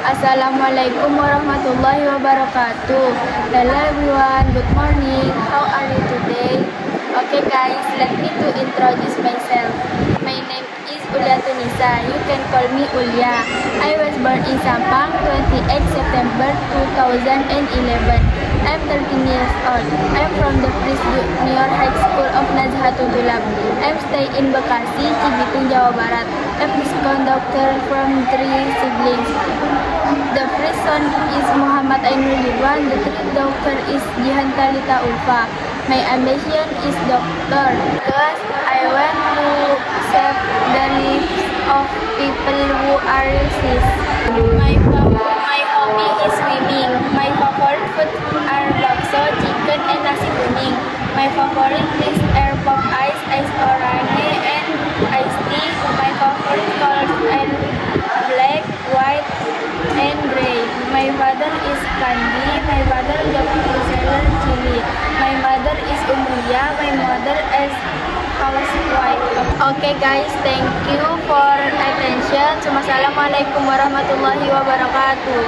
Assalamualaikum warahmatullahi wabarakatuh. Hello everyone, good morning. How are you today? Okay guys, let me to introduce myself. My name is Ulya Tunisa. You can call me Ulya. I was born in Sampang, 28 September 2011. I'm 13 years old. I'm from the First Junior High School of Nazhatul Tulab. I'm staying in Bekasi, Cibitung, Jawa Barat. I'm the conductor from 3 siblings. The first son is Muhammad Ainul Ridwan. The third daughter is Jihan Talita Ulfa. My ambition is doctor because I want to save the lives of people who are sick. My hobby is swimming. My favorite food are bakso, chicken, and nasi kuning. My favorite is air pop ice orange, and iced tea. My favorite colors are black, white, and gray. My father is Kandi. My father is chili. My mother is Umuya. My mother is housewife. Okay guys, thank you for attention. Assalamualaikum warahmatullahi wabarakatuh.